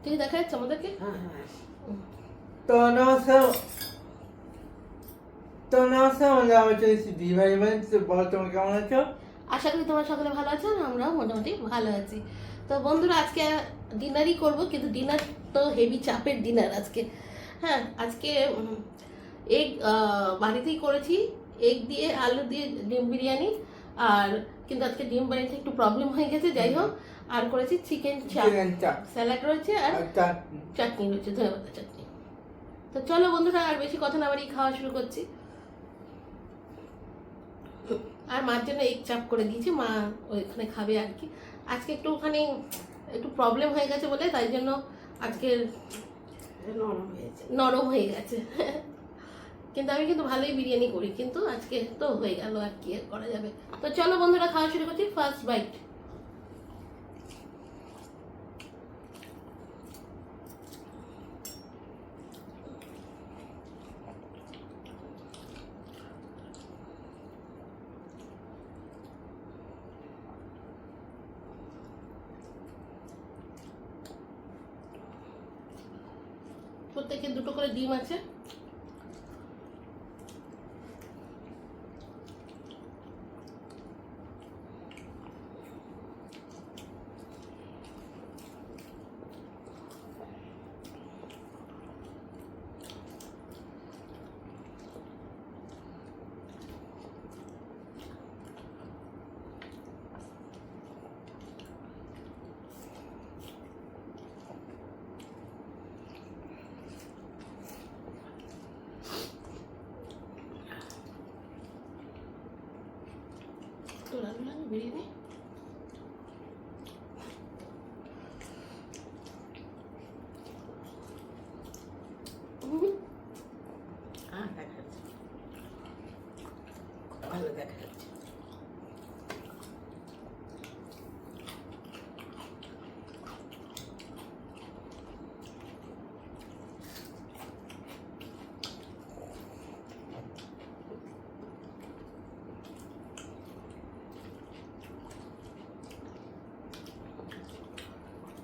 ঠিক দেখা যাচ্ছে আমাদেরকে? হ্যাঁ হ্যাঁ। তো নমস্কার, আমরা চলেছি দিদিভাই বলেন। তো বলো, তোমার কেমন আছো? আশা করি তোমরা সকলে ভালো আছো, আর আমরাও মোটামুটি ভালো আছি। তো বন্ধুরা, আজকে ডিনারই করব, কিন্তু ডিনার তো হেভি চাপের ডিনার আজকে। হ্যাঁ, আজকে এগ বাড়িতেই করেছি, এগ দিয়ে আলু দিয়ে ডিম বিরিয়ানি। আর কিন্তু আজকে ডিম বানিয়েতে একটু প্রবলেম হয়ে গেছে, যাই হোক। আর করেছি চিকেন চাপ, চিকেন চাপ, স্যালাড রয়েছে, আর আর চাটনি। চাটনি রয়েছে, ধনেপাতা চাটনি। তো চলো বন্ধুরা, আর বেশি কথা না বাড়িয়ে খাওয়া শুরু করছি। আর মার জন্য এগ চাপ করে দিয়েছি, মা ওইখানে খাবে আর কি। আজকে একটু প্রবলেম হয়ে গেছে বলে, তাই জন্য আজকে নরম হয়েছে। নরম হয়ে গেছে। কিন্তু আমি কিন্তু ভালোই বিরিয়ানি করি, কিন্তু আজকে তো হয়ে গেল, আর কি আর করা যাবে। তো চলো বন্ধুরা, খাওয়া শুরু করছি। First bite. প্রত্যেকে দুটো করে ডিম আছে। তো রান্না বিরিয়ানি দেখা যাচ্ছে, ভালো দেখা যাচ্ছে।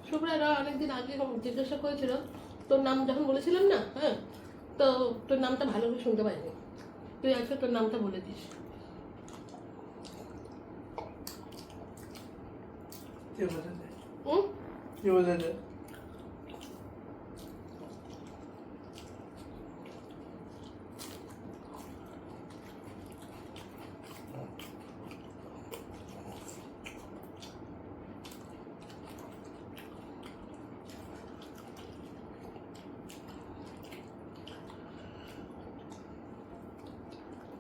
শুভ্রারা অনেকদিন আগে জিজ্ঞাসা করেছিল, তোর নাম যখন বলেছিলাম না, হ্যাঁ, তো তোর নামটা ভালো করে শুনতে পাইনি। তুই আজকে তোর নামটা বলে দিস। কে বলেছে? হুম? কে বলেছে?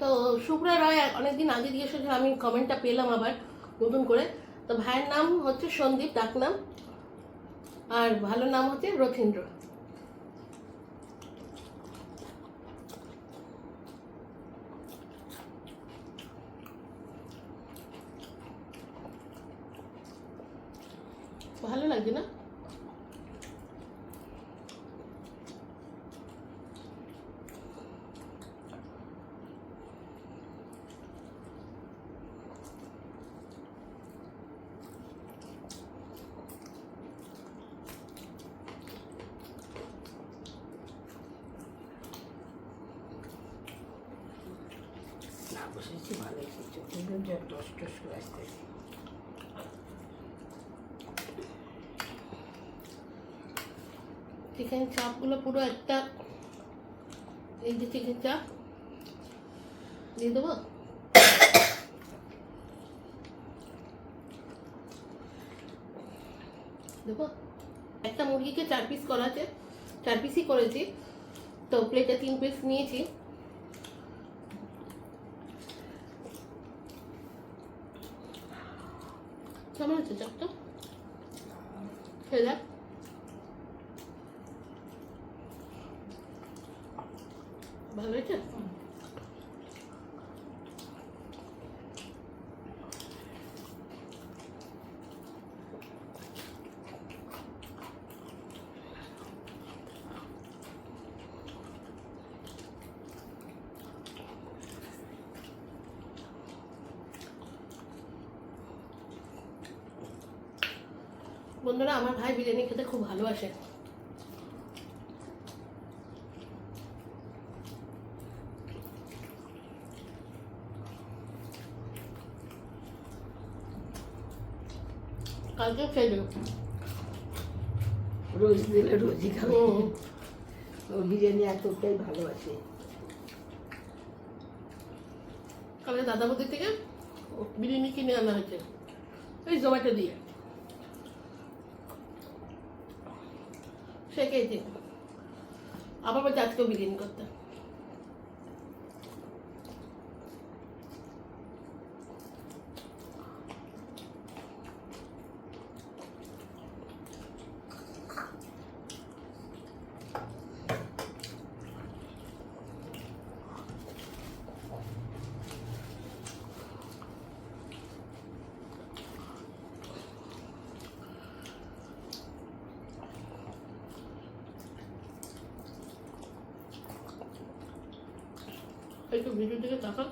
তো শুভ্রা রায় অনেকদিন আগে জিজ্ঞেস করেছিল, আমি কমেন্টটা পেলাম আবার নতুন করে। তো ভাইয়ের নাম হচ্ছে সন্দীপ, ডাক নাম, আর ভালো নাম হচ্ছে রথীন্দ্র। ভালো লাগছে না? না বসেছি, ভালো এসেছে, কিন্তু যে টস টস করে আসতেছে। চিকেন চাপগুলো পুরো একটা, এই যে চিকেন চাপ দিয়ে দেবো। দেখো, একটা মুরগিকে 4 পিস করা আছে, 4 পিসই করেছি। তো প্লেটে 3 পিস নিয়েছি। কেমন আছে চাপটা? খেয়ে দেখ। ভালো হয়েছে? বন্ধুরা, আমার ভাই বিরিয়ানি খেতে খুব ভালোবাসে। কালকে খেয়ে দেবো। রোজ দিলে রোজই খাবে। হুম। ও বিরিয়ানি এতটাই ভালোবাসে। কালকে দাদা বৌদির থেকে বিরিয়ানি কিনে আনা হয়েছে এই জোম্যাটো দিয়ে, সে খেয়েছে। আবার বলছে আজকেও বিরিয়ানি করতে। একটু ভিডিও দিকে তাকান।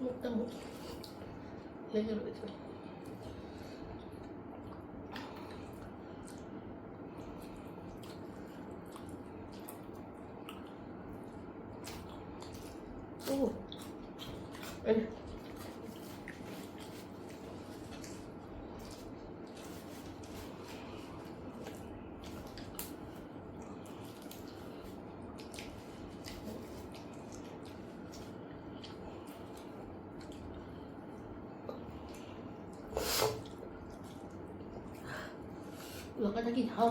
মুখটা মুখ লেগে রয়েছে। ও এই লঙ্কাটা কি ঝাল?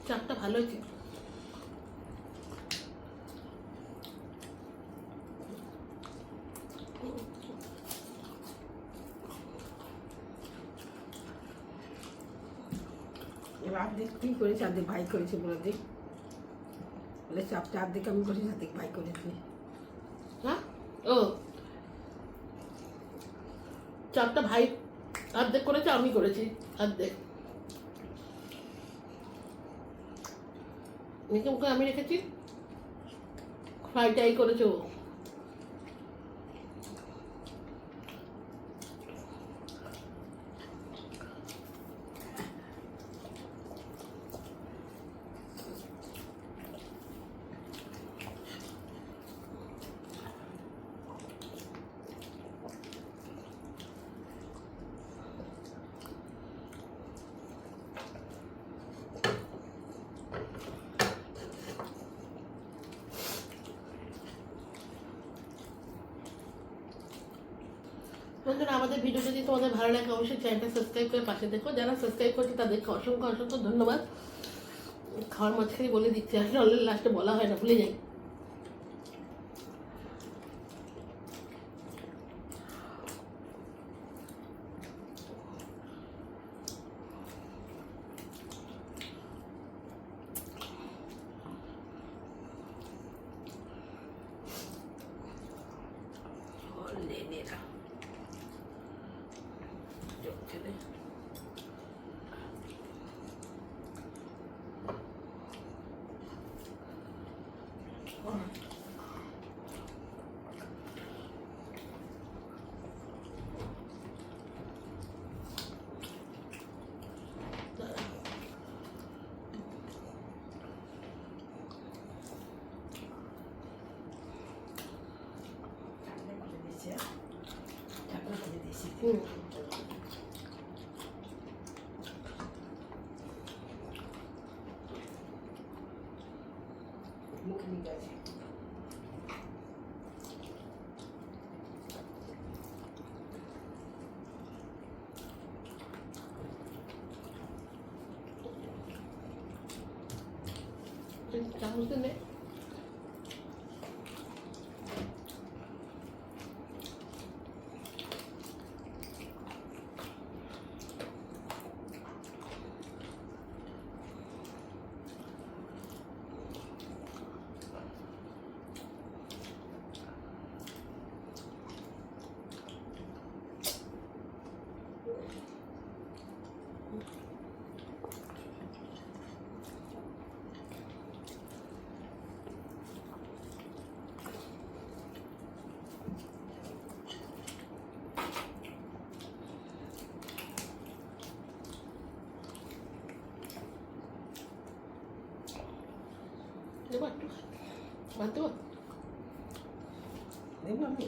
চাপটা ভালো হয়েছে। এবার অর্ধেক তুই করেছি, অর্ধেক ভাই করেছে বলে দেখ। বলে চাপটা অর্ধেক আমি করেছি, অর্ধেক ভাই করেছি। হ্যাঁ ও চাপটা ভাই অর্ধেক করেছে, আমি করেছি অর্ধেক। মেখে মুখে আমি রেখেছি, ফ্রাইটাই করেছে ও। বন্ধুরা, আমাদের ভিডিও যদি তোমাদের ভালো লাগে অবশ্যই চ্যানেলটা সাবস্ক্রাইব করে পাশে দেখো। যারা সাবস্ক্রাইব করছে তাদেরকে অসংখ্য অসংখ্য ধন্যবাদ। খাওয়ার মাঝখানে বলে দিচ্ছি, আসলে অলরেডি লাস্টে বলা হয় না, ভুলে যাই। লেনেরা চোখ ছেলে হুম। মুখে নিয়ে গেছে। চামচ দিলে দেবো একটু ভাত দেবো? দেখবো আমি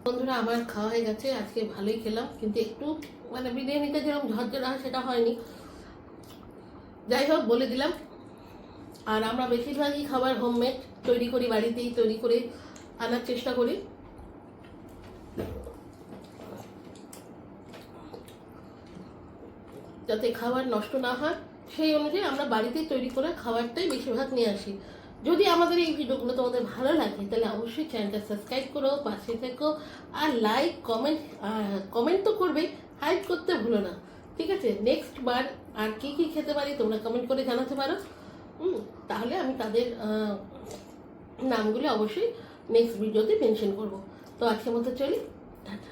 বন্ধুরা আমার খাওয়া হয়ে গেছে, আজকে ভালোই খেলাম, কিন্তু একটু মানে বিরিয়ানিটা যেরকম ঝরঝরা হয় সেটা হয়নি। যাই হোক, বলে দিলাম। আর আমরা বেশিরভাগই খাবার হোমমেড তৈরি করি, বাড়িতেই তৈরি করে আনার চেষ্টা করি। যাতে খাবার নষ্ট না হয় সেই অনুযায়ী আমরা বাড়িতেই তৈরি করে খাবারটাই বেশিরভাগ নিয়ে আসি। যদি আমাদের এই ভিডিওগুলো তোমাদের ভালো লাগে তাহলে অবশ্যই চ্যানেলটা সাবস্ক্রাইব করো, পাশে থেকো, আর লাইক কমেন্ট তো করবে, হাইপ করতে ভুলো না, ঠিক আছে? নেক্সট বার আর কি কি খেতে পারি তোমরা কমেন্ট করে জানাতে পারো। তাহলে আমি তাদের নামগুলো অবশ্যই নেক্সট ভিডিওতে মেনশন করব। তো আজকের মতো চলি, টাটা।